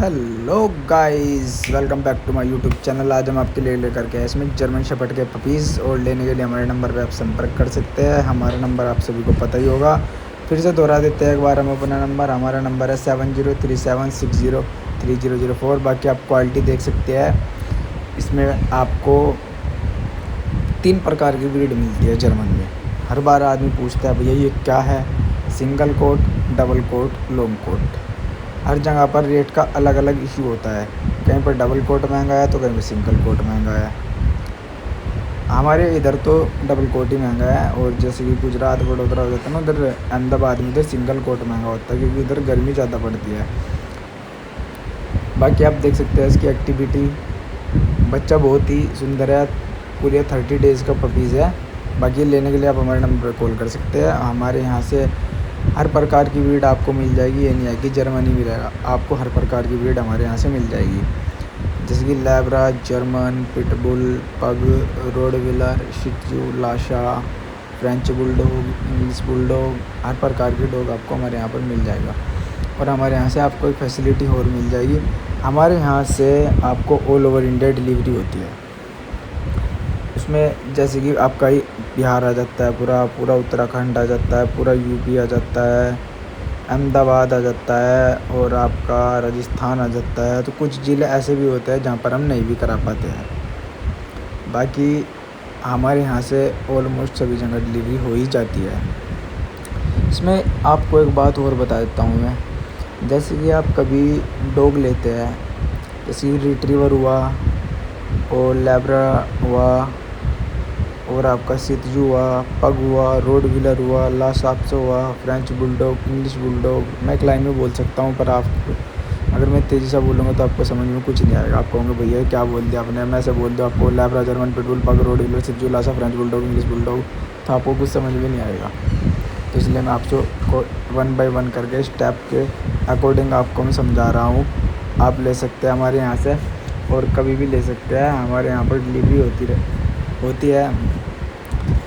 Hello guys, welcome back to my YouTube channel. आज हम आपके लिए लेकर के आए इसमें जर्मन शेफर्ड के पपीज़, और लेने के लिए हमारे नंबर पे आप संपर्क कर सकते हैं। हमारा नंबर आप सभी को पता ही होगा, फिर से दोहरा देते हैं एक बार हम अपना नंबर। हमारा नंबर है 7037603004। बाकी आप क्वालिटी देख सकते हैं, इसमें आपको 3 प्रकार की ब्रीड मिलती है जर्मन में। हर बार आदमी पूछता है भैया ये क्या है, single coat, double coat, long coat. हर जगह पर रेट का अलग अलग इशू होता है, कहीं पर डबल कोट महंगा है तो कहीं पर सिंगल कोट महंगा है। हमारे इधर तो डबल कोट ही महंगा है, और जैसे कि गुजरात वडोदरा हो जाता है ना, उधर अहमदाबाद में उधर सिंगल कोट महंगा होता है, क्योंकि उधर गर्मी ज़्यादा पड़ती है। बाकी आप देख सकते हैं इसकी एक्टिविटी, बच्चा बहुत ही सुंदर है, पूरे 30 डेज़ का पपीज़ है। बाकी लेने के लिए आप हमारे नंबर पर कॉल कर सकते हैं। हमारे यहाँ से हर प्रकार की ब्रीड आपको मिल जाएगी, ये नहीं है कि जर्मनी मिलेगा, आपको हर प्रकार की ब्रीड हमारे यहाँ से मिल जाएगी, जैसे कि लैब्रा, जर्मन, पिटबुल, पग, रोडविलर, शिट्जू, लाशा, फ्रेंच बुलडॉग, इंग्लिश बुलडॉग, हर प्रकार के डॉग आपको हमारे यहाँ पर मिल जाएगा। और हमारे यहाँ से आपको एक फैसिलिटी और मिल जाएगी, हमारे यहाँ से आपको ऑल ओवर इंडिया डिलीवरी होती है। उसमें जैसे कि आपका ही बिहार आ जाता है, पूरा पूरा उत्तराखंड आ जाता है, पूरा यूपी आ जाता है, अहमदाबाद आ जाता है, और आपका राजस्थान आ जाता है। तो कुछ ज़िले ऐसे भी होते हैं जहाँ पर हम नहीं भी करा पाते हैं। बाकी हमारे यहाँ से ऑलमोस्ट सभी जगह डिलीवरी हो ही जाती है। इसमें आपको एक बात और बता देता हूँ मैं, जैसे कि आप कभी डॉग लेते हैं, जैसे कि रिट्रीवर हुआ, और लैब्रा हुआ, और आपका सितजू हुआ, पग हुआ, रोडविलर हुआ, लासाप्सो हुआ, फ्रेंच बुलडॉग, इंग्लिश बुलडॉग। मैं एक लाइन में बोल सकता हूँ, पर आप अगर मैं तेज़ी से बोलूँगा तो आपको समझ में कुछ नहीं आएगा। आप कहोगे भैया क्या बोल दिया आपने, मैं ऐसे बोल दूँ आपको लैब्रा, German pitbull, pug, rottweiler, shih tzu, Lhasa, French bulldog, English bulldog, तो आपको कुछ समझ में नहीं आएगा। तो इसलिए मैं आपको 1 बाय 1 करके स्टेप के अकॉर्डिंग आपको मैं समझा रहा हूँ। आप ले सकते हैं हमारे यहाँ से, और कभी भी ले सकते हैं। हमारे यहाँ पर डिलीवरी होती है।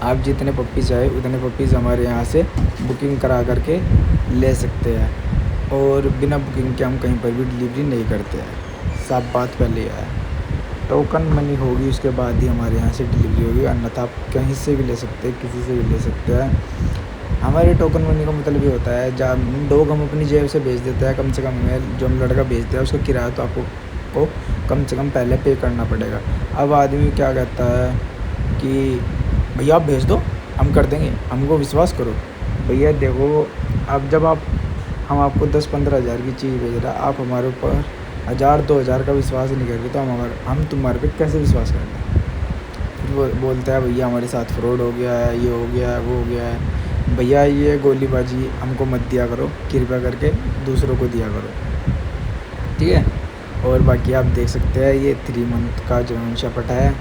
आप जितने पप्पीज़ चाहे उतने पप्पीज़ हमारे यहाँ से बुकिंग करा करके ले सकते हैं, और बिना बुकिंग के हम कहीं पर भी डिलीवरी नहीं करते हैं। साफ बात पहले यह है, टोकन मनी होगी उसके बाद ही हमारे यहाँ से डिलीवरी होगी, अन्यथा आप कहीं से भी ले सकते हैं, किसी से भी ले सकते हैं। हमारे टोकन मनी का मतलब ये होता है, जब डॉग हम अपनी जेब से भेज देते हैं, कम से कम हमें जो हम लड़का भेजते हैं उसका किराया तो आपको कम से कम पहले पे करना पड़ेगा। अब आदमी क्या कहता है कि भैया आप भेज दो, हम कर देंगे, हमको विश्वास करो। भैया देखो, अब जब हम आपको 10-15 हज़ार की चीज़ भेज रहे हैं, आप हमारे ऊपर 1000-2000 का विश्वास नहीं करते, तो हम तुम्हारे पे कैसे विश्वास करेंगे। फिर वो बोलता है भैया हमारे साथ फ्रॉड हो गया है, ये हो गया है, वो हो गया है। भैया ये गोलीबाजी हमको मत दिया करो, कृपया करके दूसरों को दिया करो, ठीक है। और बाकी आप देख सकते हैं ये 3 मंथ का जर्मन शेफर्ड है।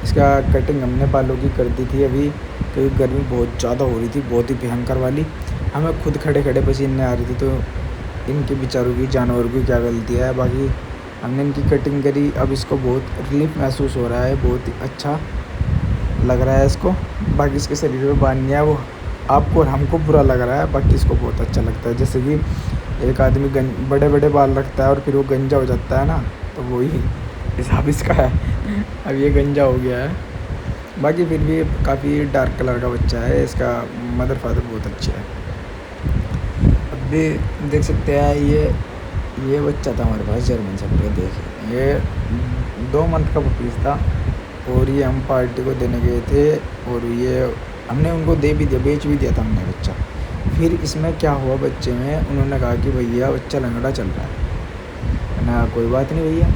इसका कटिंग हमने बालों की कर दी थी अभी, क्योंकि गर्मी बहुत ज़्यादा हो रही थी, बहुत ही भयंकर वाली। हमें खुद खड़े खड़े पसीने आ रही थी, तो इनके बेचारों की, जानवरों की क्या गलती है। बाकी हमने इनकी कटिंग करी, अब इसको बहुत रिलीफ महसूस हो रहा है, बहुत ही अच्छा लग रहा है इसको। बाकी इसके शरीर में बाल नहीं है, वो आपको और हमको बुरा लग रहा है, बाकी इसको बहुत अच्छा लगता है। जैसे कि एक आदमी बड़े बड़े बाल रखता है और फिर वो गंजा हो जाता है ना, तो वही हिसाब इसका है। अब ये गंजा हो गया है। बाकी फिर भी काफ़ी डार्क कलर का बच्चा है, इसका मदर फादर बहुत अच्छे है। अब भी देख सकते हैं, ये बच्चा था हमारे पास जर्मन शेफर्ड। देखिए ये 2 मंथ का पपीज़ था, और ये हम पार्टी को देने गए थे, और ये हमने उनको दे भी दिया, बेच भी दिया था हमने बच्चा। फिर इसमें क्या हुआ, बच्चे में उन्होंने कहा कि भैया बच्चा लंगड़ा चल रहा है ना। कोई बात नहीं भैया,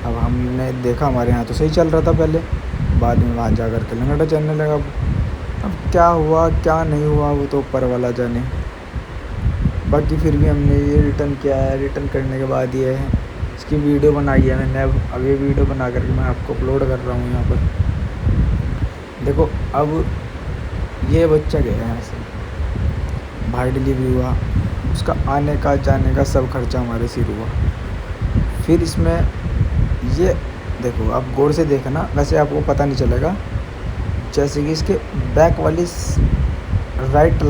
अब हमने देखा हमारे यहाँ तो सही चल रहा था पहले, बाद में वहाँ जा कर के लंगड़ा चलने लगा। अब क्या हुआ क्या नहीं हुआ वो तो ऊपर वाला जाने। बाकी फिर भी हमने ये रिटर्न किया है। रिटर्न करने के बाद ये है, इसकी वीडियो बनाई है मैंने। अब ये वीडियो बना करके मैं आपको अपलोड कर रहा हूँ यहाँ पर। देखो अब ये बच्चा गया यहाँ से, बाहर डिलीवरी हुआ, उसका आने का जाने का सब खर्चा हमारे सिर हुआ। फिर इसमें ये देखो, आप गौर से देखना, वैसे आपको पता नहीं चलेगा। जैसे कि इसके बैक वाली राइट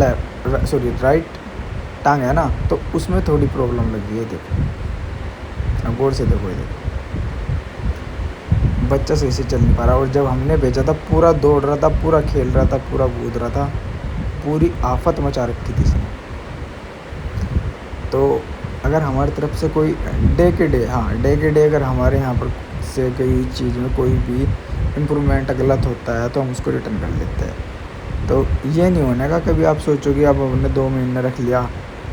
टांग है ना, तो उसमें थोड़ी प्रॉब्लम लगी है। देखो देखना, गौर से देखो, ये देखो बच्चा सही से चल नहीं पा रहा। और जब हमने भेजा था पूरा दौड़ रहा था, पूरा खेल रहा था, पूरा कूद रहा था, पूरी आफत मचा रखी थी इसने। तो अगर हमारी तरफ से कोई डे के डे अगर हमारे यहाँ पर से कोई चीज़ में कोई भी इम्प्रूवमेंट गलत होता है तो हम उसको रिटर्न कर लेते हैं। तो ये नहीं होने का कभी आप सोचो कि अब हमने 2 महीने रख लिया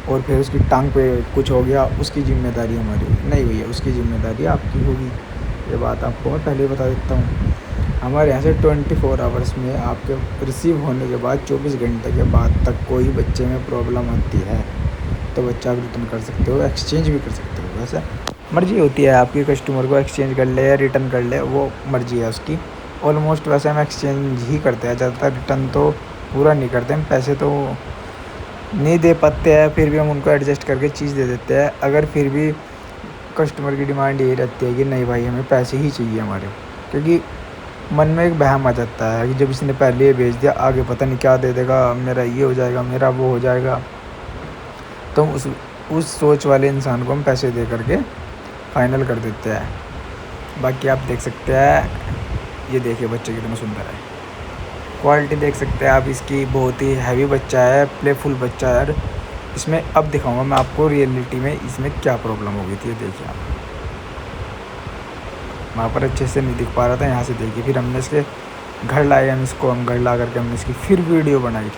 और फिर उसकी टांग पे कुछ हो गया, उसकी ज़िम्मेदारी हमारी होगी। नहीं भैया, उसकी ज़िम्मेदारी आपकी होगी। ये बात आपको मैं पहले ही बता देता हूँ। हमारे यहाँ से 24 आवर्स में आपके रिसीव होने के बाद 24 घंटे के बाद तक कोई बच्चे में प्रॉब्लम आती है तो बच्चा आप रिटर्न कर सकते हो, एक्सचेंज भी कर सकते हो। वैसे मर्ज़ी होती है आपकी, कस्टमर को एक्सचेंज कर ले या रिटर्न कर ले, वो मर्ज़ी है उसकी। ऑलमोस्ट वैसे हम एक्सचेंज ही करते हैं ज़्यादातर, रिटर्न तो पूरा नहीं करते हम। पैसे तो नहीं दे पाते हैं, फिर भी हम उनको एडजस्ट करके चीज़ दे देते हैं। अगर फिर भी कस्टमर की डिमांड यही रहती है कि नहीं भाई हमें पैसे ही चाहिए हमारे, क्योंकि मन में एक वहम आ जाता है कि जब इसने पहले ये भेज दिया, आगे पता नहीं क्या दे देगा, मेरा ये हो जाएगा, मेरा वो हो जाएगा। तो उस सोच वाले इंसान को हम पैसे दे करके फाइनल कर देते हैं। बाकी आप देख सकते हैं, ये देखिए बच्चे कितना सुंदर है, क्वालिटी देख सकते हैं आप इसकी, बहुत ही हैवी बच्चा है, प्लेफुल बच्चा है। इसमें अब दिखाऊंगा मैं आपको रियलिटी में इसमें क्या प्रॉब्लम हो गई थी। ये देखिए आप, वहाँ पर अच्छे से नहीं दिख पा रहा था, यहाँ से देखिए। फिर हमने इसके घर लाए, हम घर ला करके हमने इसकी फिर वीडियो बनाई।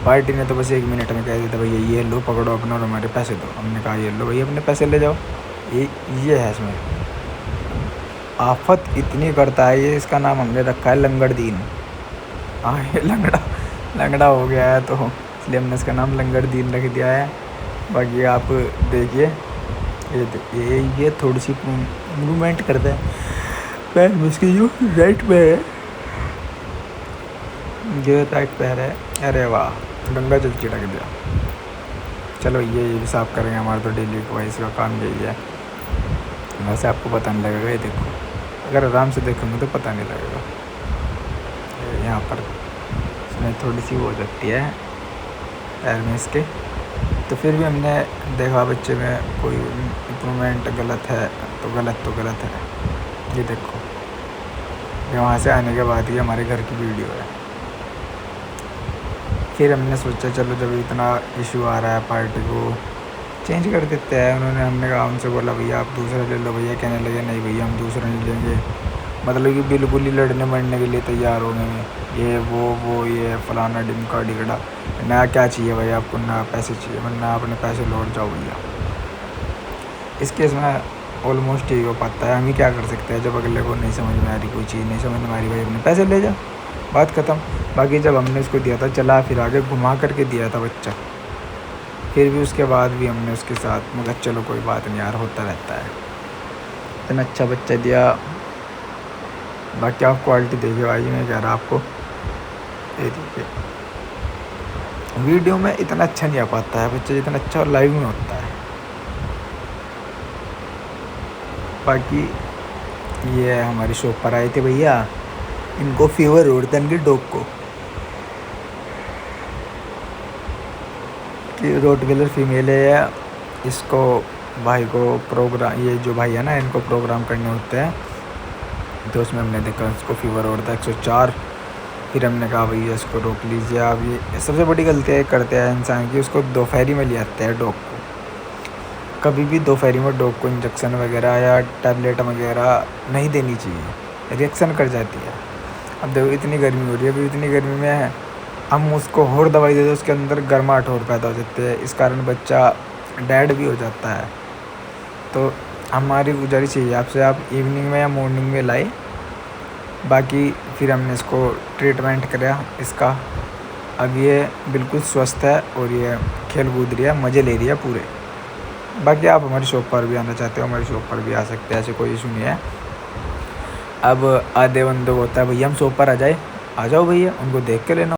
पार्टी ने तो बस 1 मिनट में कह दिया था भैया ये लो पकड़ो अपना और हमारे पैसे दो। हमने कहा ये लो भैया अपने पैसे ले जाओ। ये है इसमें आफत इतनी करता है ये, इसका नाम हमने रखा है लंगड़दीन। हाँ, ये लंगड़ा हो गया है तो इसलिए हमने इसका नाम लंगड़दीन रख दिया है। बाकी आप देखिए, ये थोड़ी सी मूवमेंट करता है पैर में, इसकी जो राइट पैर है, जो राइट पैर है, अरे वाह गंगा जल छिड़क दिया। चलो ये भी साफ़ करेंगे, हमारा तो डेली वाइज का काम यही है। वैसे आपको पता नहीं लगेगा, ये देखो अगर आराम से देखोगे तो पता नहीं लगेगा। यहाँ पर इसमें थोड़ी सी वो हो जाती है पैर में इसके, तो फिर भी हमने देखा बच्चे में कोई इम्प्रूवमेंट गलत है तो गलत है। ये देखो, ये वहाँ से आने के बाद ही हमारे घर की वीडियो है। फिर हमने सोचा चलो जब इतना इशू आ रहा है पार्टी को चेंज कर देते हैं। हमने कहा, उनसे बोला भैया आप दूसरा ले लो। भैया कहने लगे नहीं भैया हम दूसरा नहीं लेंगे, मतलब कि बिल्कुल ही लड़ने मरने के लिए तैयार हो गए, ये वो ये फलाना डिमका डिगड़ा, ना क्या चाहिए भाई आपको, ना पैसे चाहिए, वरना अपने पैसे लौट जाओ भैया। इस केस में ऑलमोस्ट यही हो पाता है। हम ही क्या कर सकते हैं, जब अगले को नहीं समझ में आ रही, कोई चीज़ नहीं समझ में आ रही, भाई अपने पैसे ले जा, बात ख़त्म। बाकी जब हमने उसको दिया था, चला फिर आगे घुमा करके दिया था बच्चा, फिर भी उसके बाद भी हमने उसके साथ मगर चलो कोई बात नहीं यार, होता रहता है। इतना अच्छा बच्चा दिया। बाकी आप क्वालिटी देखिए भाई, मैं कह रहा आपको, ये देखिए वीडियो में इतना अच्छा नहीं आ पाता है बच्चा जितना अच्छा लाइव में होता है। बाकी ये हमारी शॉप पर आए थे भैया, इनको फीवर हो रहा था इनके डॉग को, कि रोटविलर फीमेल है। इसको भाई को प्रोग्राम, ये जो भाई है ना इनको प्रोग्राम करने होते हैं, तो उसमें हमने देखा इसको फीवर हो रहा था 104। फिर हमने कहा भैया इसको रोक लीजिए आप। ये सबसे बड़ी गलती करते हैं इंसान की, उसको दोपहरी में ले आते हैं डॉग को। कभी भी दोपहरी में डॉग को इंजेक्शन वगैरह या टैबलेट वगैरह नहीं देनी चाहिए, रिएक्शन कर जाती है। अब देखो इतनी गर्मी हो रही है, अभी इतनी गर्मी में हम उसको और दवाई दे दो, उसके अंदर गर्माहट और पैदा हो जाती है, इस कारण बच्चा डेड भी हो जाता है। तो हमारी गुजारिश यही है आपसे, आप इवनिंग में या मॉर्निंग में लाए। बाकी फिर हमने इसको ट्रीटमेंट कराया इसका, अब ये बिल्कुल स्वस्थ है और ये खेल कूद रही है, मज़े ले रही है पूरे। बाकी आप हमारी शॉप पर भी आना चाहते हो, हमारी शॉप पर भी आ सकते हैं, ऐसे कोई इशू नहीं है। अब आधे बंदों को होता है भैया हम शॉप पर आ जाओ भैया, उनको देख के लेना।